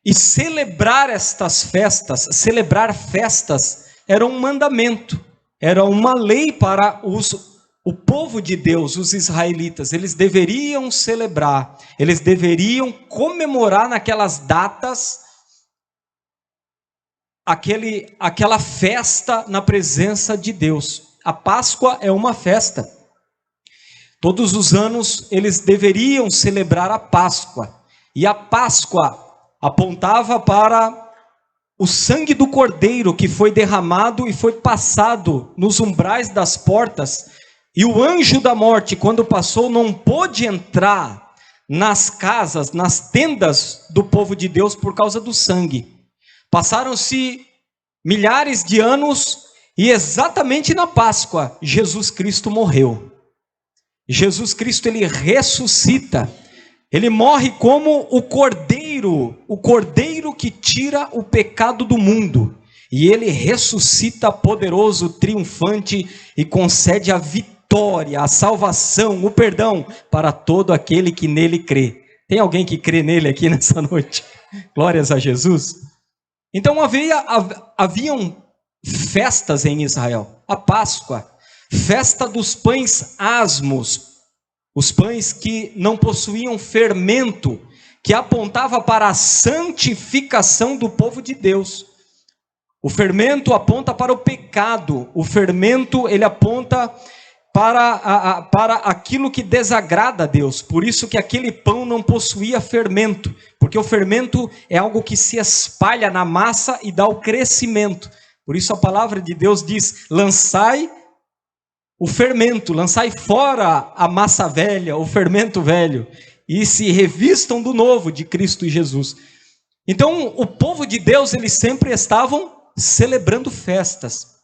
E celebrar estas festas, celebrar festas, era um mandamento, era uma lei para o povo de Deus, os israelitas. Eles deveriam celebrar, eles deveriam comemorar naquelas datas aquela festa na presença de Deus. A Páscoa é uma festa. Todos os anos eles deveriam celebrar a Páscoa. E a Páscoa apontava para o sangue do cordeiro que foi derramado e foi passado nos umbrais das portas. E o anjo da morte, quando passou, não pôde entrar nas casas, nas tendas do povo de Deus por causa do sangue. Passaram-se milhares de anos e exatamente na Páscoa, Jesus Cristo morreu. Jesus Cristo, ele ressuscita. Ele morre como o cordeiro que tira o pecado do mundo. E ele ressuscita poderoso, triunfante e concede a vitória, a salvação, o perdão para todo aquele que nele crê. Tem alguém que crê nele aqui nessa noite? Glórias a Jesus. Então haviam festas em Israel. A Páscoa, festa dos pães asmos, os pães que não possuíam fermento, que apontava para a santificação do povo de Deus. O fermento aponta para o pecado, o fermento ele aponta para aquilo que desagrada a Deus. Por isso que aquele pão não possuía fermento, porque o fermento é algo que se espalha na massa e dá o crescimento. Por isso a palavra de Deus diz: lançai o fermento, lançai fora a massa velha, o fermento velho, e se revistam do novo de Cristo Jesus. Então o povo de Deus, eles sempre estavam celebrando festas.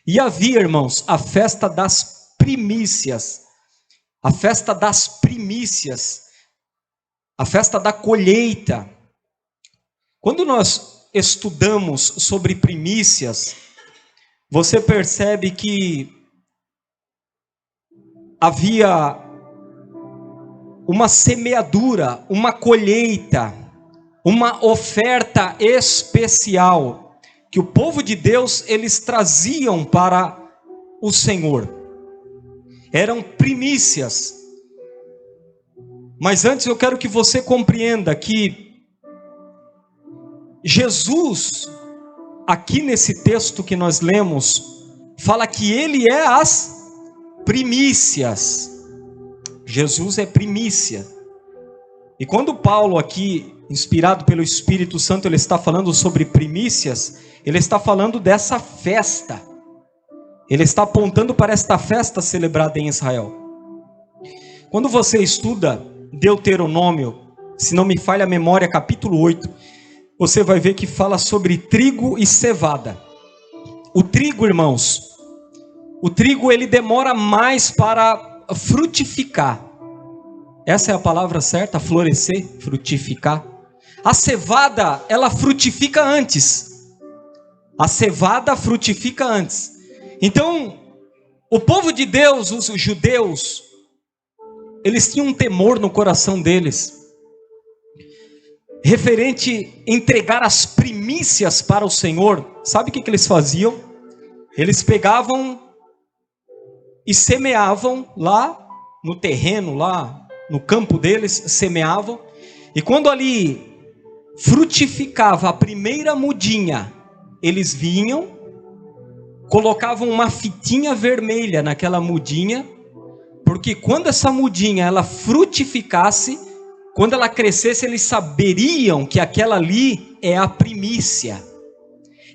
E havia, irmãos, a festa das primícias, a festa das primícias, a festa da colheita. Quando nós estudamos sobre primícias, você percebe que havia uma semeadura, uma colheita, uma oferta especial que o povo de Deus eles traziam para o Senhor. Eram primícias. Mas antes eu quero que você compreenda que Jesus, aqui nesse texto que nós lemos, fala que ele é as primícias. Jesus é primícia. E quando Paulo aqui, inspirado pelo Espírito Santo, ele está falando sobre primícias, ele está falando dessa festa. Ele está apontando para esta festa celebrada em Israel. Quando você estuda Deuteronômio, se não me falha a memória, capítulo 8, você vai ver que fala sobre trigo e cevada. O trigo, irmãos, o trigo ele demora mais para frutificar. Essa é a palavra certa, florescer, frutificar. A cevada, ela frutifica antes. A cevada frutifica antes. Então, o povo de Deus, os judeus, eles tinham um temor no coração deles, referente a entregar as primícias para o Senhor. Sabe o que eles faziam? Eles pegavam e semeavam lá no terreno, lá no campo deles, semeavam, e quando ali frutificava a primeira mudinha, eles vinham, colocavam uma fitinha vermelha naquela mudinha, porque quando essa mudinha ela frutificasse, quando ela crescesse, eles saberiam que aquela ali é a primícia.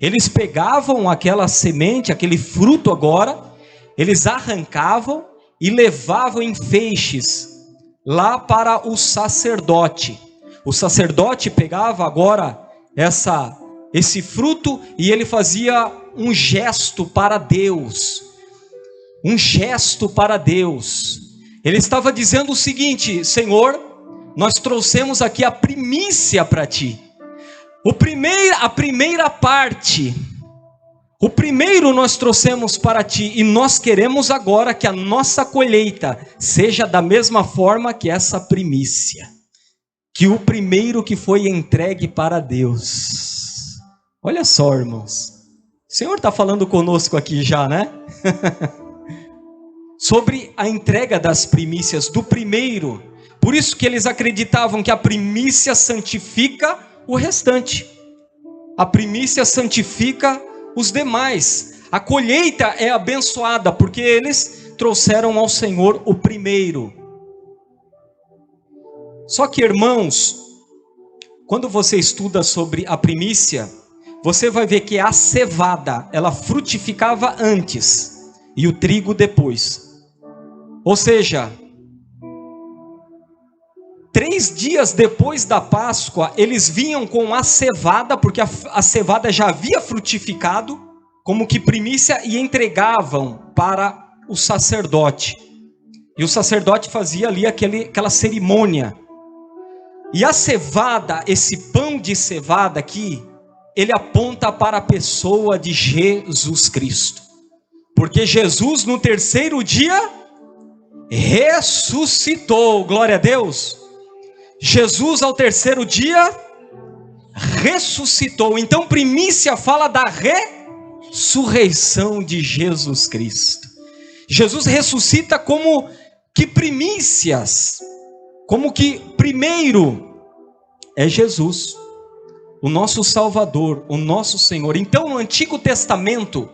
Eles pegavam aquela semente, aquele fruto agora, eles arrancavam e levavam em feixes lá para o sacerdote. O sacerdote pegava agora esse fruto e ele fazia um gesto para Deus. Um gesto para Deus. Ele estava dizendo o seguinte: Senhor, nós trouxemos aqui a primícia para ti. A primeira parte. O primeiro nós trouxemos para ti. E nós queremos agora que a nossa colheita seja da mesma forma que essa primícia. que o primeiro que foi entregue para Deus. Olha só, irmãos. O Senhor está falando conosco aqui já, né? Sobre a entrega das primícias, do primeiro. Por isso que eles acreditavam que a primícia santifica o restante. A primícia santifica os demais. A colheita é abençoada, porque eles trouxeram ao Senhor o primeiro. Só que, irmãos, quando você estuda sobre a primícia, você vai ver que a cevada, ela frutificava antes, e o trigo depois. Ou seja, 3 dias depois da Páscoa, eles vinham com a cevada, porque a cevada já havia frutificado, como que primícia, e entregavam para o sacerdote. E o sacerdote fazia ali aquela cerimônia. E a cevada, esse pão de cevada aqui, ele aponta para a pessoa de Jesus Cristo. Porque Jesus no 3º dia ressuscitou, glória a Deus. Jesus ao 3º dia ressuscitou. Então primícia fala da ressurreição de Jesus Cristo. Jesus ressuscita como que primícias, como que primeiro é Jesus, o nosso Salvador, o nosso Senhor. Então no Antigo Testamento,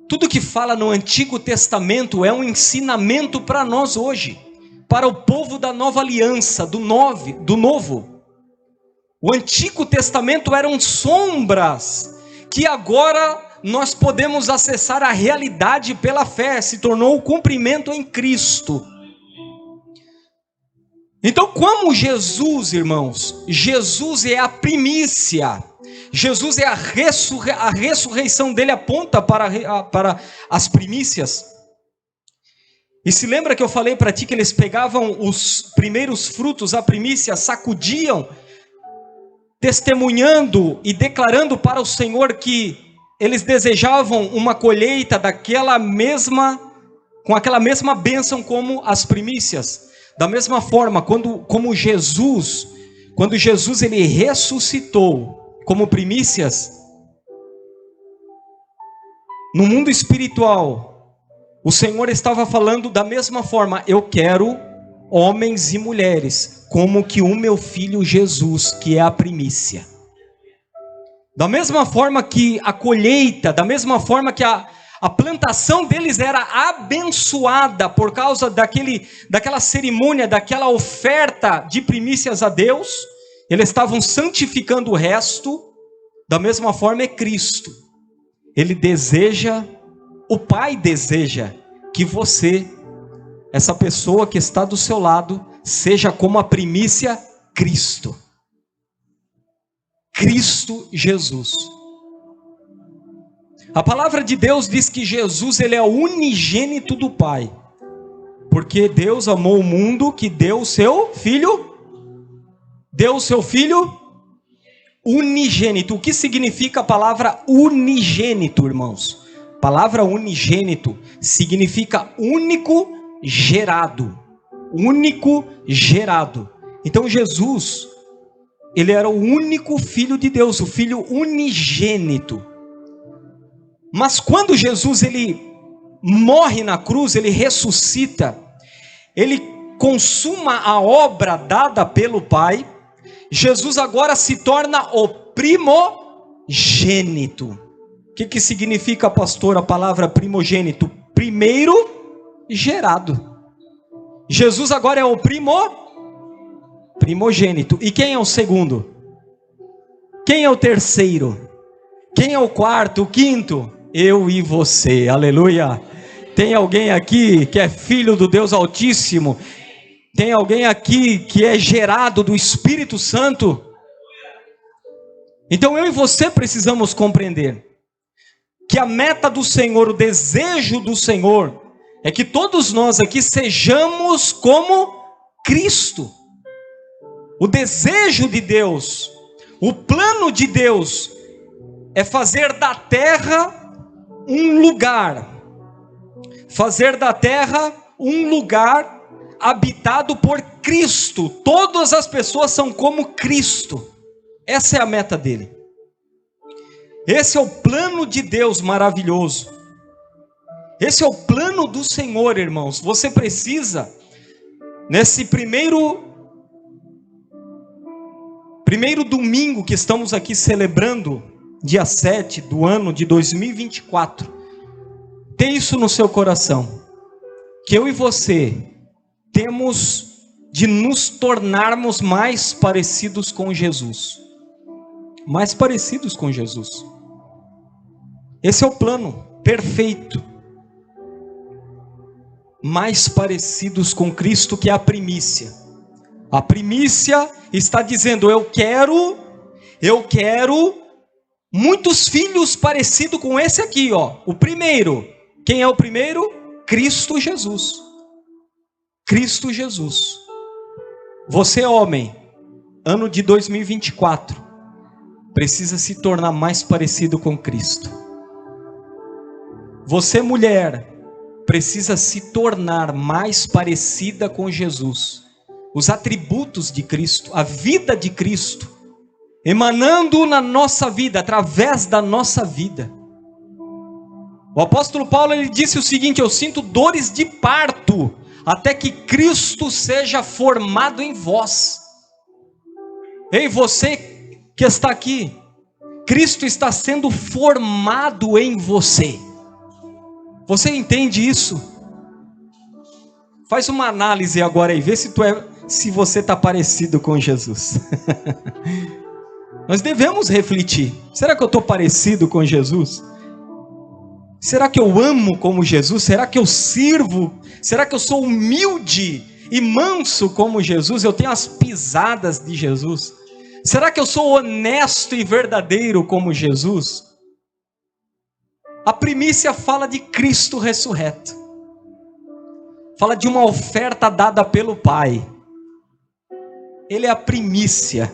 tudo que fala no Antigo Testamento é um ensinamento para nós hoje, para o povo da nova aliança, do novo. O Antigo Testamento eram sombras, que agora nós podemos acessar a realidade pela fé, se tornou o cumprimento em Cristo. Então, como Jesus, irmãos, Jesus é a primícia, Jesus é a ressurreição dele aponta para as primícias. E se lembra que eu falei para ti que eles pegavam os primeiros frutos, a primícia, sacudiam, testemunhando e declarando para o Senhor que eles desejavam uma colheita com aquela mesma bênção como as primícias. Da mesma forma, quando Jesus ele ressuscitou como primícias, no mundo espiritual, o Senhor estava falando da mesma forma: eu quero homens e mulheres, como que o meu filho Jesus, que é a primícia. Da mesma forma que a colheita, da mesma forma que a plantação deles era abençoada por causa daquela cerimônia, daquela oferta de primícias a Deus, eles estavam santificando o resto. Da mesma forma é Cristo. Ele deseja, o Pai deseja que você, essa pessoa que está do seu lado, seja como a primícia Cristo. Cristo Jesus. A palavra de Deus diz que Jesus ele é o unigênito do Pai, porque Deus amou o mundo que deu o seu Filho, unigênito. O que significa a palavra unigênito, irmãos? A palavra unigênito significa único gerado, Então Jesus, ele era o único Filho de Deus, o Filho unigênito. Mas quando Jesus ele morre na cruz, ele ressuscita, ele consuma a obra dada pelo Pai, Jesus agora se torna o primogênito. O que significa, pastor, a palavra primogênito? Primeiro gerado. Jesus agora é o primogênito. E quem é o segundo? Quem é o terceiro? Quem é o quarto, o quinto? Eu e você, aleluia. Tem alguém aqui que é filho do Deus Altíssimo? Tem alguém aqui que é gerado do Espírito Santo? Então eu e você precisamos compreender que a meta do Senhor, o desejo do Senhor, é que todos nós aqui sejamos como Cristo. O desejo de Deus, o plano de Deus, é fazer da terra um lugar habitado por Cristo, todas as pessoas são como Cristo. Essa é a meta dele. Esse é o plano de Deus maravilhoso. Esse é o plano do Senhor, irmãos. Você precisa, nesse primeiro domingo que estamos aqui celebrando, dia 7 do ano de 2024, ter isso no seu coração, que eu e você temos de nos tornarmos mais parecidos com Jesus. Mais parecidos com Jesus. Esse é o plano perfeito. Mais parecidos com Cristo, que é a primícia. A primícia está dizendo, eu quero muitos filhos parecidos com esse aqui, ó. O primeiro. Quem é o primeiro? Cristo Jesus. Cristo Jesus. Você, homem, ano de 2024, precisa se tornar mais parecido com Cristo. Você, mulher, precisa se tornar mais parecida com Jesus. Os atributos de Cristo, a vida de Cristo, emanando na nossa vida, através da nossa vida. O apóstolo Paulo, ele disse o seguinte, eu sinto dores de parto, até que Cristo seja formado em vós. Ei, você que está aqui, Cristo está sendo formado em você. Você entende isso? Faz uma análise agora e vê se você está parecido com Jesus. Nós devemos refletir. Será que eu estou parecido com Jesus? Será que eu amo como Jesus? Será que eu sirvo? Será que eu sou humilde e manso como Jesus? Eu tenho as pisadas de Jesus? Será que eu sou honesto e verdadeiro como Jesus? A primícia fala de Cristo ressurreto. Fala de uma oferta dada pelo Pai. Ele é a primícia.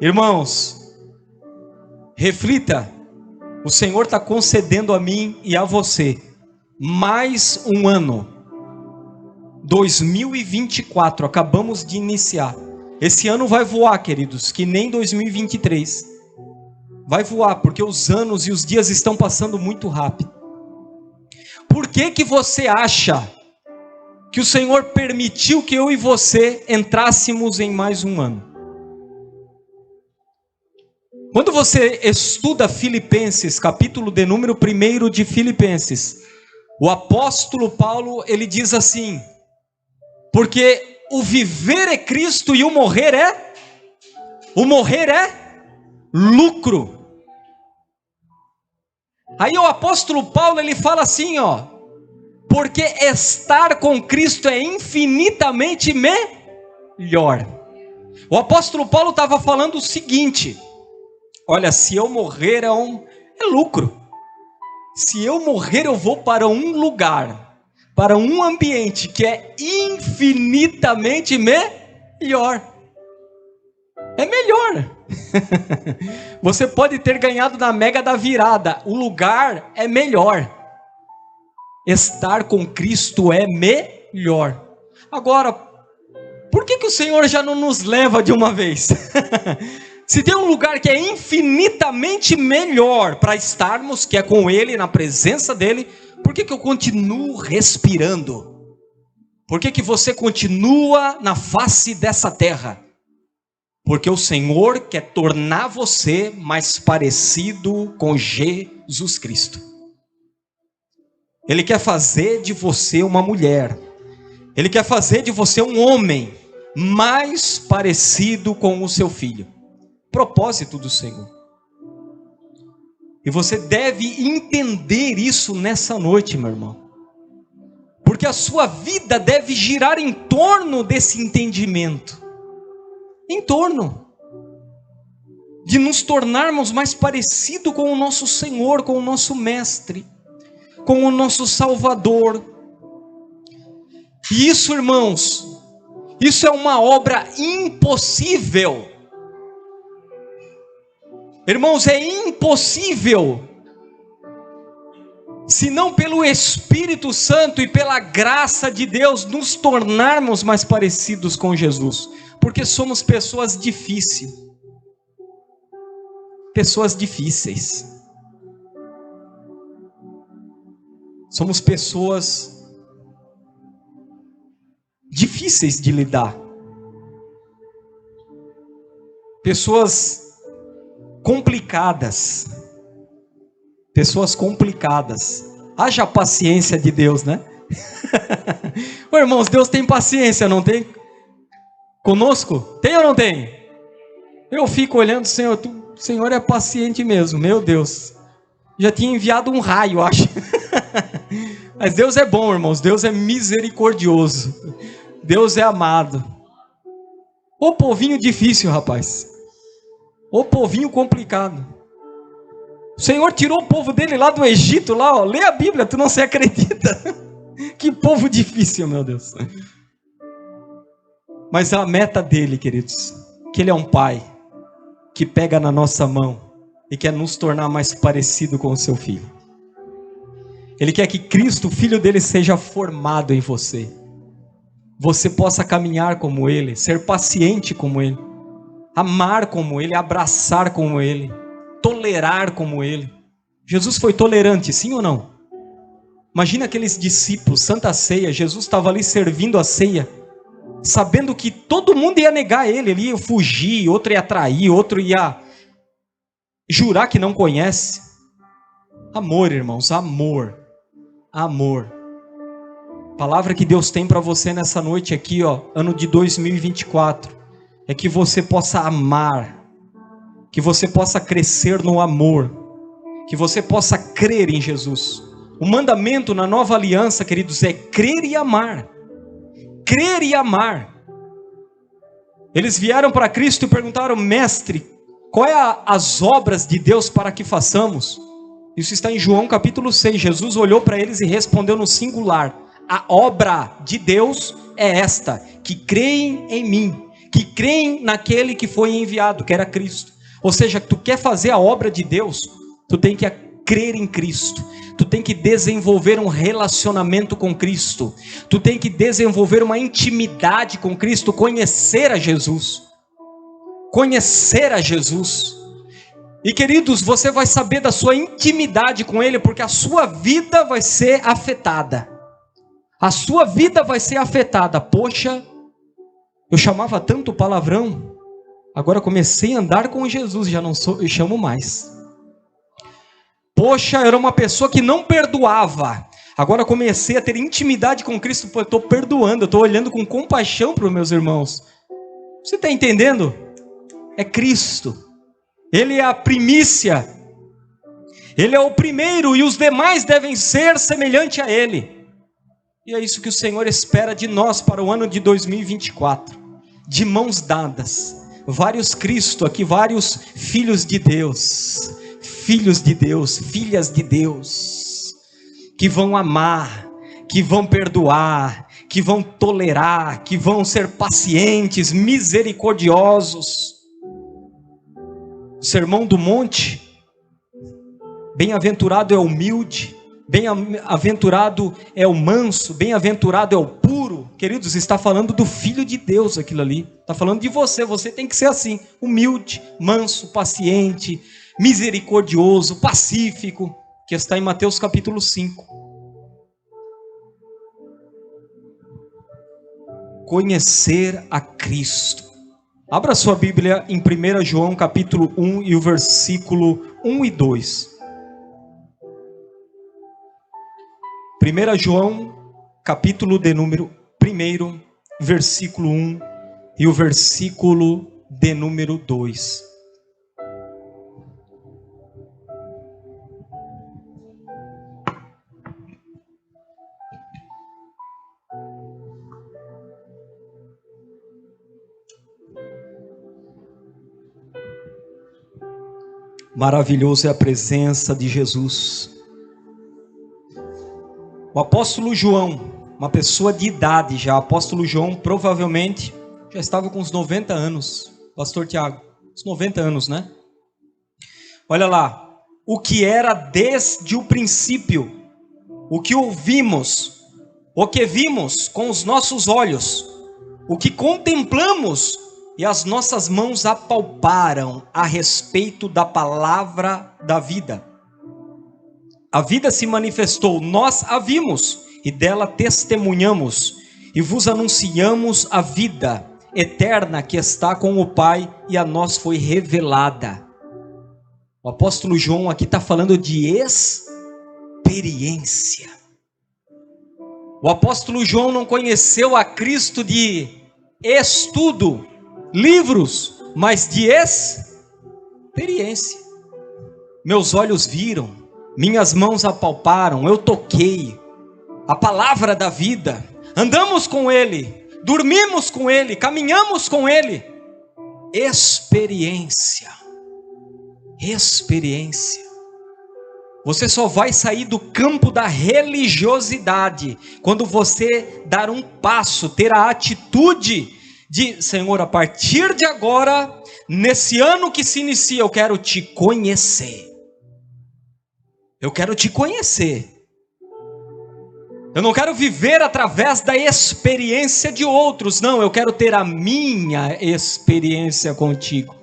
Irmãos, reflita. O Senhor está concedendo a mim e a você mais um ano. 2024, acabamos de iniciar. Esse ano vai voar, queridos, que nem 2023. Vai voar, porque os anos e os dias estão passando muito rápido. Por que você acha que o Senhor permitiu que eu e você entrássemos em mais um ano? Quando você estuda Filipenses, capítulo de número 1 de Filipenses, o apóstolo Paulo, ele diz assim, porque o viver é Cristo e o morrer é lucro. Aí o apóstolo Paulo, ele fala assim, ó, porque estar com Cristo é infinitamente melhor. O apóstolo Paulo estava falando o seguinte, olha, se eu morrer é lucro. Se eu morrer, eu vou para um lugar, para um ambiente que é infinitamente melhor. É melhor. Você pode ter ganhado na mega da virada. O lugar é melhor. Estar com Cristo é melhor. Agora, por que o Senhor já não nos leva de uma vez? Se tem um lugar que é infinitamente melhor para estarmos, que é com Ele, na presença dEle, por que eu continuo respirando? Por que você continua na face dessa terra? Porque o Senhor quer tornar você mais parecido com Jesus Cristo. Ele quer fazer de você uma mulher. Ele quer fazer de você um homem mais parecido com o seu filho. Propósito do Senhor. E você deve entender isso nessa noite, meu irmão. Porque a sua vida deve girar em torno desse entendimento. Em torno de nos tornarmos mais parecidos com o nosso Senhor, com o nosso Mestre, com o nosso Salvador. E isso, irmãos, isso é uma obra impossível. Irmãos, é impossível senão pelo Espírito Santo e pela graça de Deus, nos tornarmos mais parecidos com Jesus. Porque somos pessoas difíceis. Pessoas difíceis. Somos pessoas difíceis de lidar. Pessoas complicadas. Pessoas complicadas. Haja paciência de Deus, né? Ô, irmãos, Deus tem paciência, não tem? Conosco? Tem ou não tem? Eu fico olhando, Senhor, o Senhor é paciente mesmo, meu Deus. Já tinha enviado um raio, acho. Mas Deus é bom, irmãos. Deus é misericordioso. Deus é amado. Ô povinho difícil, rapaz. Ô povinho complicado. O Senhor tirou o povo dele lá do Egito, lá, ó. Lê a Bíblia, tu não se acredita. Que povo difícil, meu Deus. Mas a meta dele, queridos, que ele é um pai que pega na nossa mão e quer nos tornar mais parecido com o seu filho. Ele quer que Cristo, o Filho dele, seja formado em você. Você possa caminhar como ele, ser paciente como ele, amar como ele, abraçar como ele, tolerar como ele. Jesus foi tolerante, sim ou não? Imagina aqueles discípulos, Santa Ceia, Jesus estava ali servindo a ceia, sabendo que todo mundo ia negar ele ia fugir, outro ia trair, outro ia jurar que não conhece. Amor, irmãos, amor. Amor. A palavra que Deus tem para você nessa noite aqui, ó, ano de 2024, é que você possa amar, que você possa crescer no amor, que você possa crer em Jesus. O mandamento na nova aliança, queridos, é crer e amar. Crer e amar. Eles vieram para Cristo e perguntaram: mestre, qual é as obras de Deus para que façamos? Isso está em João capítulo 6. Jesus olhou para eles e respondeu no singular: a obra de Deus é esta, que creem em mim, que creem naquele que foi enviado, que era Cristo. Ou seja, tu quer fazer a obra de Deus, tu tem que crer em Cristo, tu tem que desenvolver um relacionamento com Cristo, tu tem que desenvolver uma intimidade com Cristo, conhecer a Jesus. Conhecer a Jesus. E queridos, você vai saber da sua intimidade com Ele, porque a sua vida vai ser afetada. A sua vida vai ser afetada. Poxa, eu chamava tanto palavrão, agora comecei a andar com Jesus, já não sou, eu chamo mais. Poxa, eu era uma pessoa que não perdoava, agora comecei a ter intimidade com Cristo, porque eu estou perdoando, eu estou olhando com compaixão para os meus irmãos. Você está entendendo? É Cristo. Ele é a primícia, Ele é o primeiro e os demais devem ser semelhante a Ele. E é isso que o Senhor espera de nós para o ano de 2024, de mãos dadas, vários Cristo aqui, vários filhos de Deus, filhas de Deus, que vão amar, que vão perdoar, que vão tolerar, que vão ser pacientes, misericordiosos. O Sermão do Monte, bem-aventurado é o humilde, bem-aventurado é o manso, bem-aventurado é o puro. Queridos, está falando do Filho de Deus aquilo ali, está falando de você, você tem que ser assim, humilde, manso, paciente, misericordioso, pacífico, que está em Mateus capítulo 5. Conhecer a Cristo. Abra sua Bíblia em 1 João capítulo 1 e o versículo 1 e 2. 1 João capítulo de número 1, versículo 1 e o versículo de número 2. Maravilhoso é a presença de Jesus. O apóstolo João, uma pessoa de idade já, o apóstolo João provavelmente já estava com uns 90 anos, pastor Tiago, uns 90 anos, né? Olha lá, o que era desde o princípio, o que ouvimos, o que vimos com os nossos olhos, o que contemplamos e as nossas mãos apalparam a respeito da palavra da vida. A vida se manifestou, nós a vimos e dela testemunhamos e vos anunciamos a vida eterna que está com o Pai e a nós foi revelada. O apóstolo João aqui está falando de experiência. O apóstolo João não conheceu a Cristo de estudo, livros, mas de experiência. Meus olhos viram, minhas mãos apalparam, eu toquei a palavra da vida, andamos com Ele, dormimos com Ele, caminhamos com Ele. Experiência. Experiência. Você só vai sair do campo da religiosidade quando você dar um passo, ter a atitude de: Senhor, a partir de agora, nesse ano que se inicia, eu quero te conhecer. Eu quero te conhecer. Eu não quero viver através da experiência de outros, não, eu quero ter a minha experiência contigo.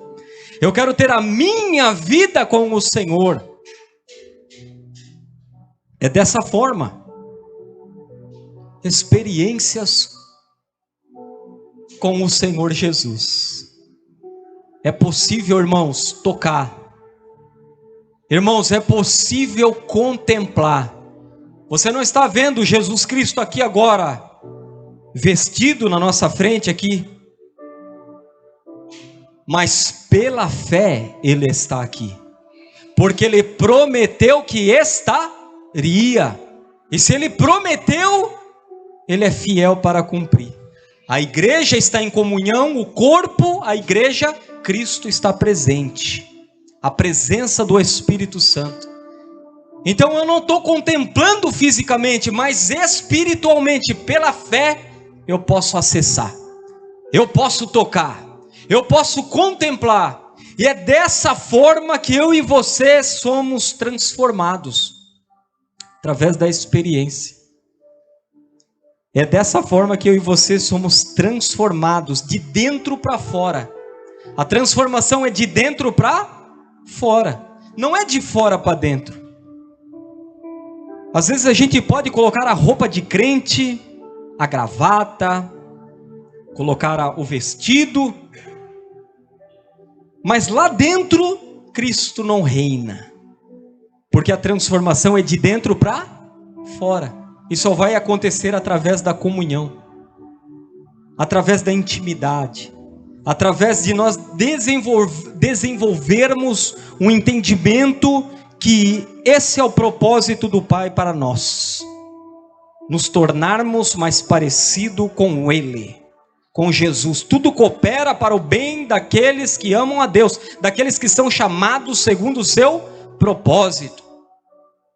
Eu quero ter a minha vida com o Senhor. É dessa forma. Experiências com o Senhor Jesus. É possível, irmãos, tocar. Irmãos, é possível contemplar. Você não está vendo Jesus Cristo aqui agora, vestido na nossa frente aqui, mas pela fé Ele está aqui, porque Ele prometeu que estaria, e se Ele prometeu, Ele é fiel para cumprir. A igreja está em comunhão, o corpo, a igreja, Cristo está presente, a presença do Espírito Santo. Então eu não estou contemplando fisicamente, mas espiritualmente, pela fé, eu posso acessar, eu posso tocar, eu posso contemplar, e é dessa forma que eu e você somos transformados, através da experiência. É dessa forma que eu e você somos transformados, de dentro para fora. A transformação é de dentro para fora, não é de fora para dentro. Às vezes a gente pode colocar a roupa de crente, a gravata, colocar o vestido, mas lá dentro Cristo não reina, porque a transformação é de dentro para fora, e só vai acontecer através da comunhão, através da intimidade, através de nós desenvolvermos um entendimento que esse é o propósito do Pai para nós, nos tornarmos mais parecido com Ele, com Jesus. Tudo coopera para o bem daqueles que amam a Deus, daqueles que são chamados segundo o seu propósito.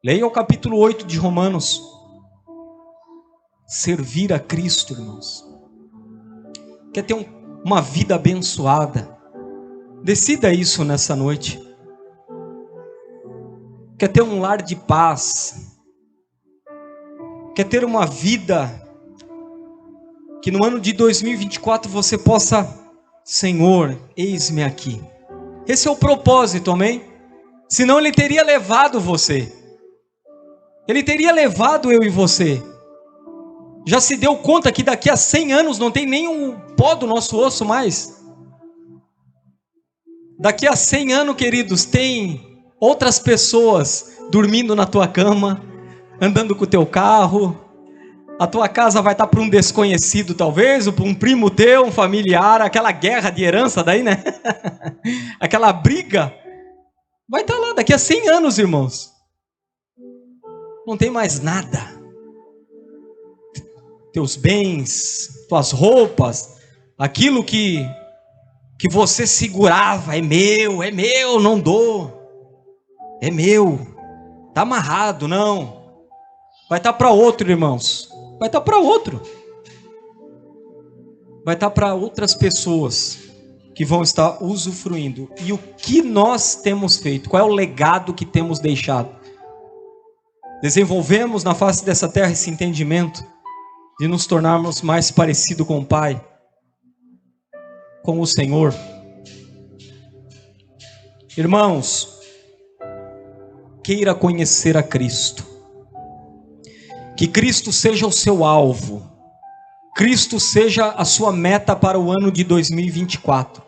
Leia o capítulo 8 de Romanos. Servir a Cristo, irmãos. Quer ter uma vida abençoada? Decida isso nessa noite. Quer ter um lar de paz? Quer ter uma vida que no ano de 2024 você possa: Senhor, eis-me aqui. Esse é o propósito, amém? Senão Ele teria levado você. Ele teria levado eu e você. Já se deu conta que daqui a 100 anos não tem nem um pó do nosso osso mais? Daqui a 100 anos, queridos, tem outras pessoas dormindo na tua cama, andando com o teu carro. A tua casa vai estar para um desconhecido talvez, ou para um primo teu, um familiar, aquela guerra de herança daí, né? Aquela briga. Vai estar lá daqui a 100 anos, irmãos. Não tem mais nada. Teus bens, tuas roupas, aquilo que você segurava, é meu, não dou. É meu, está amarrado, não. Vai estar para outro, irmãos. Vai estar para outro. Vai estar para outras pessoas que vão estar usufruindo. E o que nós temos feito? Qual é o legado que temos deixado? Desenvolvemos na face dessa terra esse entendimento de nos tornarmos mais parecidos com o Pai, com o Senhor. Irmãos, queira conhecer a Cristo. Que Cristo seja o seu alvo. Cristo seja a sua meta para o ano de 2024.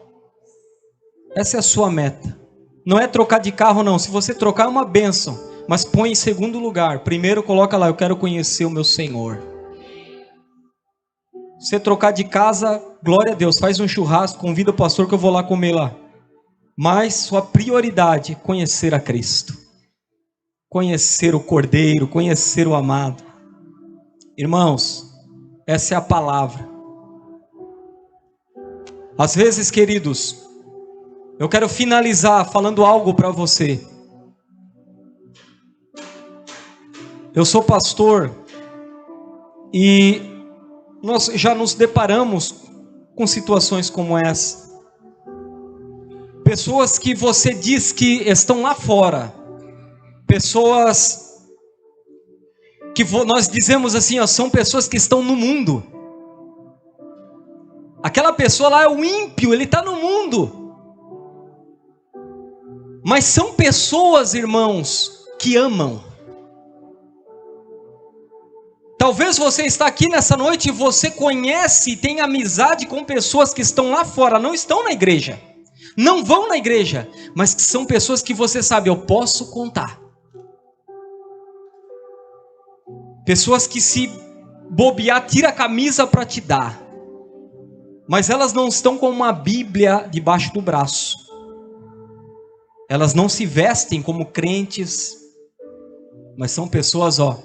Essa é a sua meta. Não é trocar de carro não. Se você trocar é uma bênção, mas põe em segundo lugar. Primeiro coloca lá, eu quero conhecer o meu Senhor. Você trocar de casa, glória a Deus, faz um churrasco, convida o pastor que eu vou lá comer lá. Mas sua prioridade é conhecer a Cristo. Conhecer o Cordeiro, conhecer o amado. Irmãos, essa é a palavra. Às vezes, queridos, eu quero finalizar falando algo para você. Eu sou pastor e nós já nos deparamos com situações como essa. Pessoas que você diz que estão lá fora. Pessoas que nós dizemos assim, ó, são pessoas que estão no mundo. Aquela pessoa lá é o ímpio, ele está no mundo. Mas são pessoas, irmãos, que amam. Talvez você está aqui nessa noite e você conhece e tem amizade com pessoas que estão lá fora, não estão na igreja. Não vão na igreja, mas que são pessoas que você sabe, eu posso contar. Pessoas que se bobear, tira a camisa para te dar. Mas elas não estão com uma Bíblia debaixo do braço. Elas não se vestem como crentes. Mas são pessoas, ó,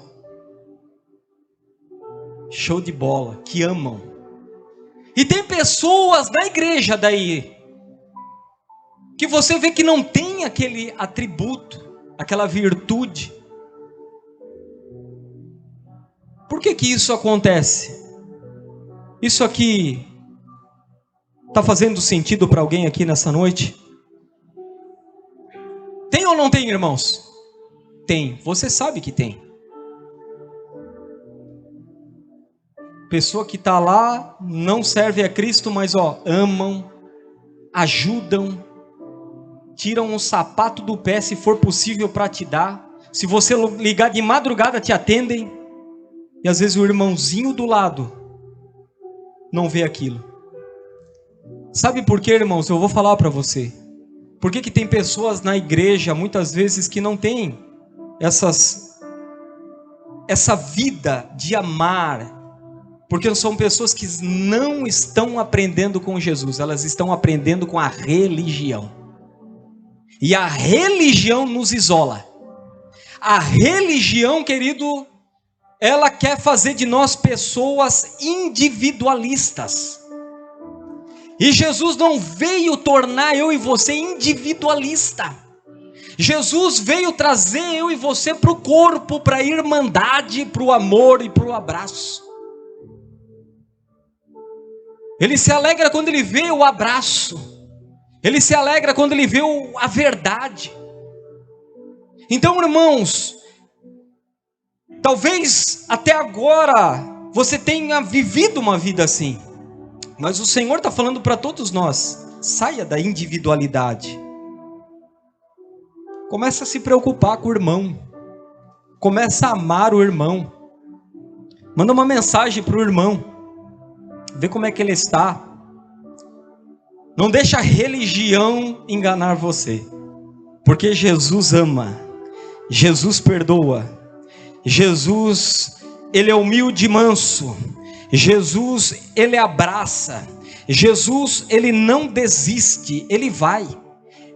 show de bola, que amam. E tem pessoas na igreja daí, que você vê que não tem aquele atributo, aquela virtude. Por que que isso acontece? Isso aqui está fazendo sentido para alguém aqui nessa noite? Tem ou não tem, irmãos? Tem, você sabe que tem. Pessoa que está lá, não serve a Cristo, mas ó, amam, ajudam, tiram um sapato do pé se for possível para te dar. Se você ligar de madrugada, te atendem. E às vezes o irmãozinho do lado não vê aquilo. Sabe por quê, irmãos? Eu vou falar para você. Por que que tem pessoas na igreja, muitas vezes, que não têm essa vida de amar? Porque são pessoas que não estão aprendendo com Jesus, elas estão aprendendo com a religião. E a religião nos isola. A religião, querido, ela quer fazer de nós pessoas individualistas. E Jesus não veio tornar eu e você individualista. Jesus veio trazer eu e você para o corpo, para a irmandade, para o amor e para o abraço. Ele se alegra quando ele vê o abraço. Ele se alegra quando ele vê a verdade. Então, irmãos, talvez até agora você tenha vivido uma vida assim. Mas o Senhor está falando para todos nós. Saia da individualidade. Começa a se preocupar com o irmão. Começa a amar o irmão. Manda uma mensagem para o irmão. Vê como é que ele está. Não deixa a religião enganar você. Porque Jesus ama. Jesus perdoa. Jesus, ele é humilde e manso. Jesus, ele abraça. Jesus, ele não desiste. Ele vai.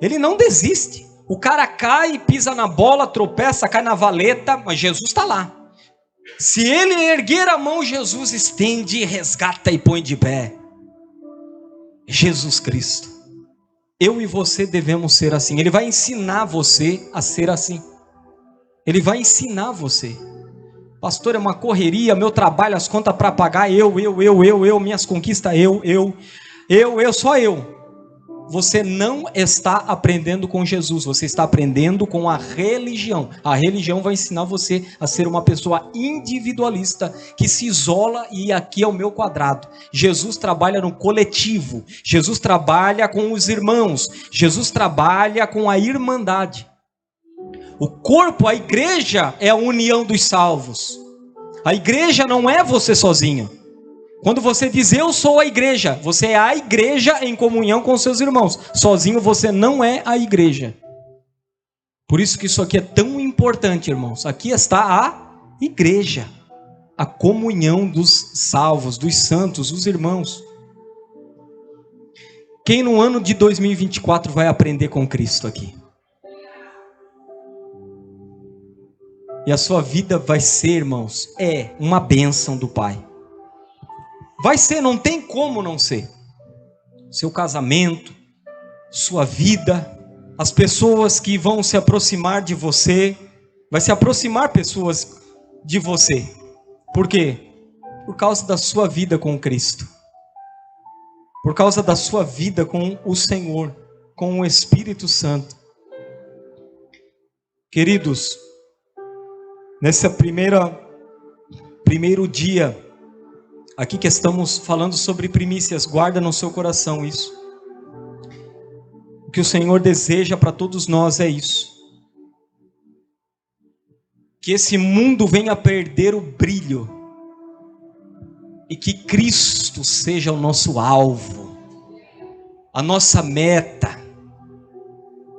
Ele não desiste. O cara cai, pisa na bola, tropeça, cai na valeta, mas Jesus está lá. Se ele erguer a mão, Jesus estende, resgata e põe de pé. Jesus Cristo. Eu e você devemos ser assim. Ele vai ensinar você a ser assim. Ele vai ensinar você. Pastor, é uma correria, meu trabalho, as contas para pagar, eu, minhas conquistas, só eu. você não está aprendendo com Jesus, você está aprendendo com a religião. A religião vai ensinar você a ser uma pessoa individualista, que se isola e aqui é o meu quadrado. Jesus trabalha no coletivo, Jesus trabalha com os irmãos, Jesus trabalha com a irmandade. O corpo, a igreja, é a união dos salvos. A igreja não é você sozinho. Quando você diz eu sou a igreja, você é a igreja em comunhão com seus irmãos. Sozinho você não é a igreja. Por isso que isso aqui é tão importante, irmãos. Aqui está a igreja, a comunhão dos salvos, dos santos, os irmãos. Quem no ano de 2024 vai aprender com Cristo aqui? E a sua vida vai ser, irmãos, uma bênção do Pai. Vai ser, não tem como não ser. Seu casamento, sua vida, as pessoas que vão se aproximar de você, vai se aproximar pessoas de você. Por quê? Por causa da sua vida com Cristo. Por causa da sua vida com o Senhor, com o Espírito Santo. Queridos, nesse primeiro dia, aqui que estamos falando sobre primícias, guarda no seu coração isso. O que o Senhor deseja para todos nós é isso. Que esse mundo venha a perder o brilho. E que Cristo seja o nosso alvo. A nossa meta.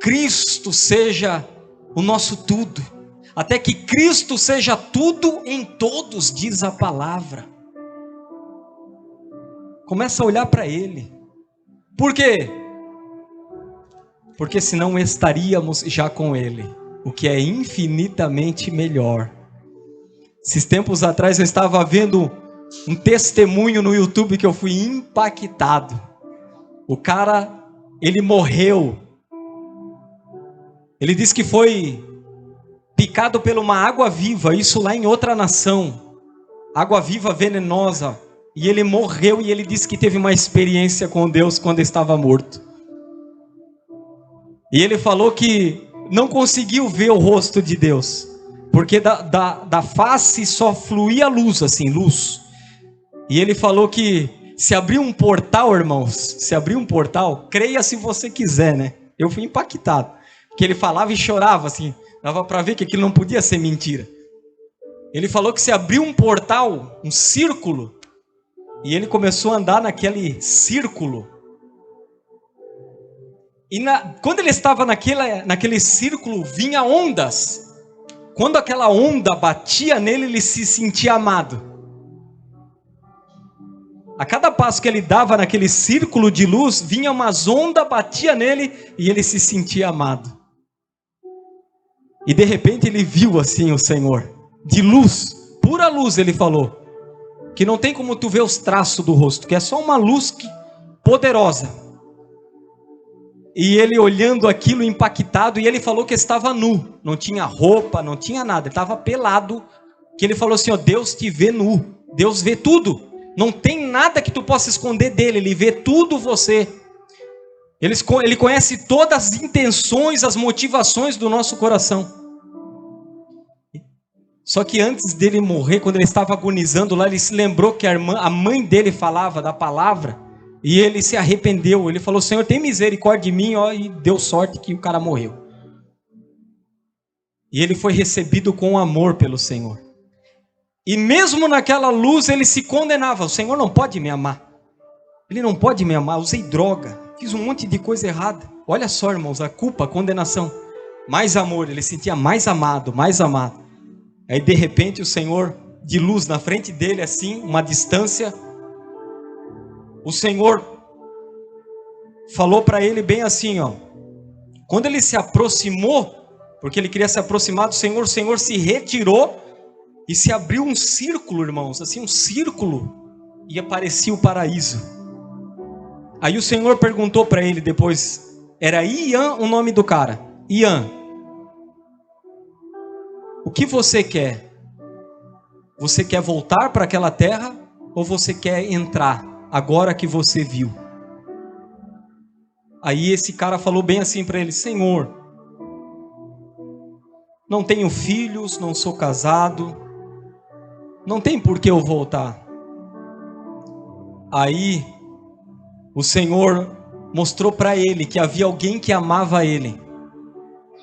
Cristo seja o nosso tudo. Até que Cristo seja tudo em todos, diz a palavra. Começa a olhar para Ele. Por quê? Porque senão estaríamos já com Ele, o que é infinitamente melhor. Esses tempos atrás eu estava vendo um testemunho no YouTube que eu fui impactado. O cara, ele morreu. Ele disse que foi picado por uma água-viva, isso lá em outra nação. Água-viva venenosa. E ele morreu e ele disse que teve uma experiência com Deus quando estava morto. E ele falou que não conseguiu ver o rosto de Deus. Porque da face só fluía luz, assim, luz. E ele falou que se abrir um portal, irmãos, se abrir um portal, creia se você quiser, né? Eu fui impactado. Porque ele falava e chorava, assim. Dava para ver que aquilo não podia ser mentira. Ele falou que se abriu um portal, um círculo, e ele começou a andar naquele círculo. E quando ele estava naquele círculo, vinha ondas. Quando aquela onda batia nele, ele se sentia amado. A cada passo que ele dava naquele círculo de luz, vinha umas ondas, batia nele e ele se sentia amado. E de repente ele viu assim o Senhor, de luz, pura luz, ele falou. Que não tem como tu ver os traços do rosto, que é só uma luz poderosa. E ele olhando aquilo impactado, e ele falou que estava nu, não tinha roupa, não tinha nada, ele estava pelado, que ele falou assim, ó, Deus te vê nu, Deus vê tudo, não tem nada que tu possa esconder dele, ele vê tudo você. Ele conhece todas as intenções, as motivações do nosso coração. Só que antes dele morrer, quando ele estava agonizando lá, ele se lembrou que a mãe dele falava da palavra, e ele se arrependeu. Ele falou, Senhor, tem misericórdia de mim, ó, e deu sorte que o cara morreu. E ele foi recebido com amor pelo Senhor. E mesmo naquela luz, ele se condenava. O Senhor não pode me amar. Ele não pode me amar. Usei droga, fiz um monte de coisa errada. Olha só, irmãos, a culpa, a condenação. Mais amor, ele sentia mais amado, mais amado. Aí de repente o Senhor, de luz na frente dele, assim, uma distância, o Senhor falou para ele bem assim, ó. Quando ele se aproximou, porque ele queria se aproximar do Senhor, o Senhor se retirou e se abriu um círculo, irmãos, assim, um círculo, e aparecia o paraíso. Aí o Senhor perguntou para ele depois, era Ian o nome do cara, Ian. O que você quer? Você quer voltar para aquela terra ou você quer entrar agora que você viu? Aí esse cara falou bem assim para ele: Senhor, não tenho filhos, não sou casado, não tem por que eu voltar. Aí o Senhor mostrou para ele que havia alguém que amava ele.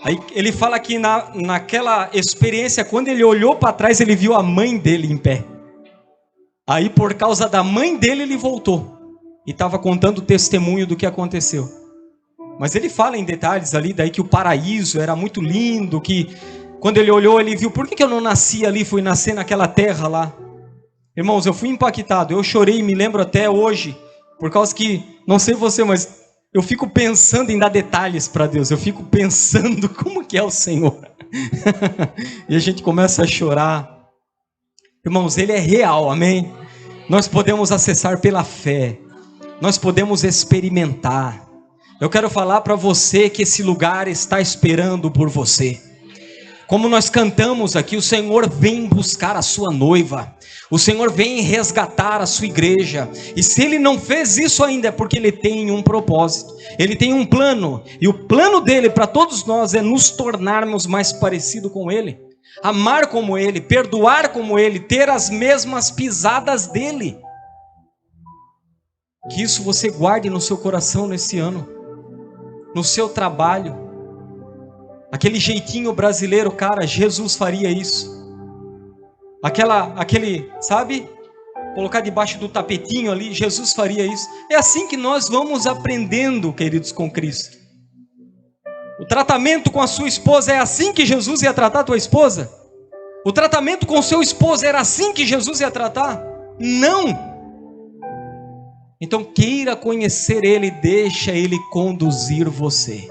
Aí ele fala que naquela experiência, quando ele olhou para trás, ele viu a mãe dele em pé. Aí por causa da mãe dele, ele voltou. E estava contando o testemunho do que aconteceu. Mas ele fala em detalhes ali, daí que o paraíso era muito lindo, que quando ele olhou, ele viu: por que eu não nasci ali, fui nascer naquela terra lá? Irmãos, eu fui impactado, eu chorei, me lembro até hoje, por causa que, não sei você, mas eu fico pensando em dar detalhes para Deus, eu fico pensando como que é o Senhor. E a gente começa a chorar. Irmãos, Ele é real, amém? Nós podemos acessar pela fé, nós podemos experimentar. Eu quero falar para você que esse lugar está esperando por você. Como nós cantamos aqui, o Senhor vem buscar a sua noiva. O Senhor vem resgatar a sua igreja. E se Ele não fez isso ainda, é porque Ele tem um propósito. Ele tem um plano. E o plano dEle para todos nós é nos tornarmos mais parecidos com Ele. Amar como Ele, perdoar como Ele, ter as mesmas pisadas dEle. Que isso você guarde no seu coração nesse ano. No seu trabalho. Aquele jeitinho brasileiro, cara, Jesus faria isso. Aquele, sabe? Colocar debaixo do tapetinho ali, Jesus faria isso. É assim que nós vamos aprendendo, queridos, com Cristo. O tratamento com a sua esposa é assim que Jesus ia tratar a tua esposa? O tratamento com o seu esposo era assim que Jesus ia tratar? Não! Então queira conhecer Ele, deixa Ele conduzir você.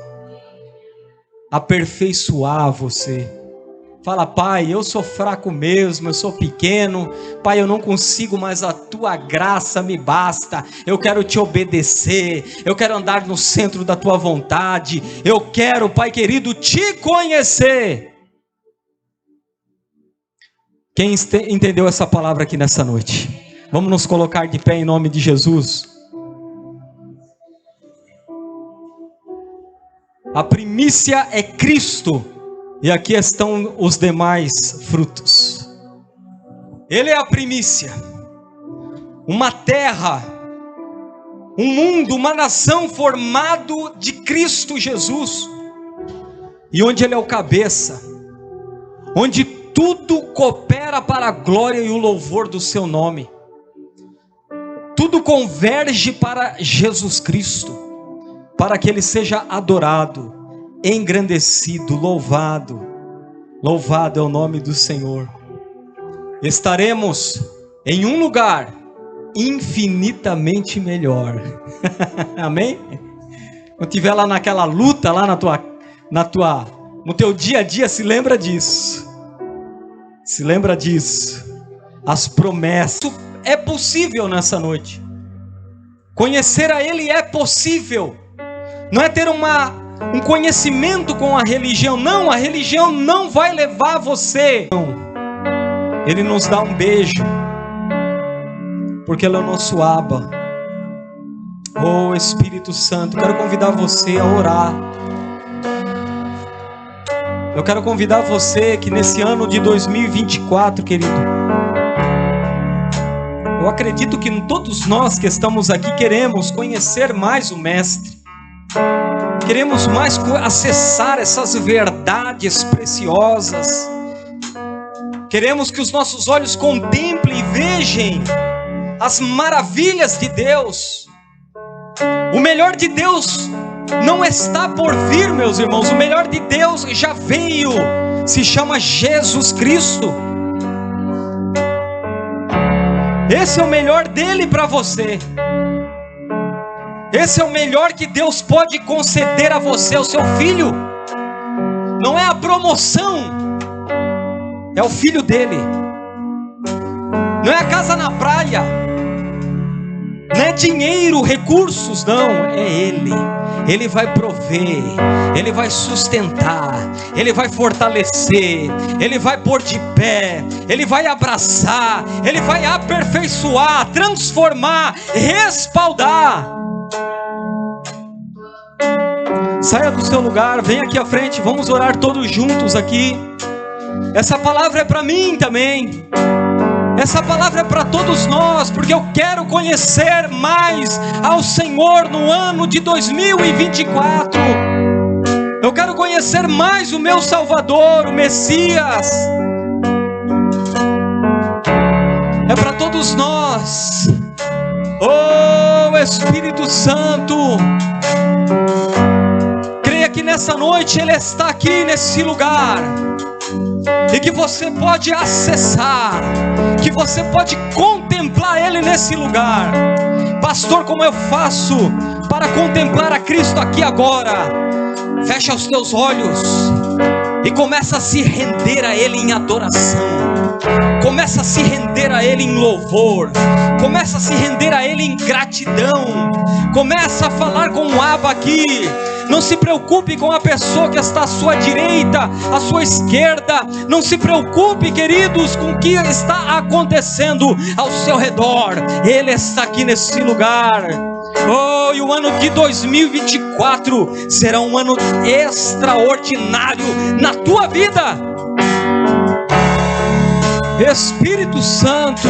Aperfeiçoar você. Fala: Pai, eu sou fraco mesmo, eu sou pequeno, Pai, eu não consigo, mas a Tua graça me basta. Eu quero Te obedecer, eu quero andar no centro da Tua vontade, eu quero, Pai querido, Te conhecer. Quem entendeu essa palavra aqui nessa noite? Vamos nos colocar de pé em nome de Jesus. A primícia é Cristo. E aqui estão os demais frutos. Ele é a primícia. Uma terra, um mundo, uma nação formado de Cristo Jesus. E onde Ele é o cabeça. Onde tudo coopera para a glória e o louvor do seu nome. Tudo converge para Jesus Cristo. Para que Ele seja adorado, engrandecido, louvado. Louvado é o nome do Senhor. Estaremos em um lugar infinitamente melhor. Amém? Quando estiver lá naquela luta, lá no teu dia a dia, se lembra disso. Se lembra disso. As promessas. Isso é possível nessa noite. Conhecer a Ele é possível. Não é ter um conhecimento com a religião. Não, a religião não vai levar você. Não. Ele nos dá um beijo, porque Ele é o nosso Abba. Oh Espírito Santo, quero convidar você a orar. Eu quero convidar você que nesse ano de 2024, querido, eu acredito que todos nós que estamos aqui queremos conhecer mais o Mestre. Queremos mais acessar essas verdades preciosas. Queremos que os nossos olhos contemplem e vejam as maravilhas de Deus. O melhor de Deus não está por vir, meus irmãos. O melhor de Deus já veio. Se chama Jesus Cristo. Esse é o melhor dele para você. Esse é o melhor que Deus pode conceder a você, ao seu filho. Não é a promoção, é o filho dele. Não é a casa na praia, não é dinheiro, recursos, não, é Ele. Ele vai prover, Ele vai sustentar, Ele vai fortalecer, Ele vai pôr de pé, Ele vai abraçar, Ele vai aperfeiçoar, transformar, respaldar. Saia do seu lugar, venha aqui à frente, vamos orar todos juntos aqui. Essa palavra é para mim também. Essa palavra é para todos nós, porque eu quero conhecer mais ao Senhor no ano de 2024. Eu quero conhecer mais o meu Salvador, o Messias. É para todos nós. Oh, Espírito Santo, creia que nessa noite Ele está aqui nesse lugar, e que você pode acessar, que você pode contemplar Ele nesse lugar. Pastor, como eu faço para contemplar a Cristo aqui agora? Fecha os teus olhos e começa a se render a Ele em adoração. Começa a se render a Ele em louvor. Começa a se render a Ele em gratidão. Começa a falar com o Abba aqui. Não se preocupe com a pessoa que está à sua direita, à sua esquerda. Não se preocupe, queridos, com o que está acontecendo ao seu redor. Ele está aqui nesse lugar. Oh, e o ano de 2024 será um ano extraordinário na tua vida. Espírito Santo,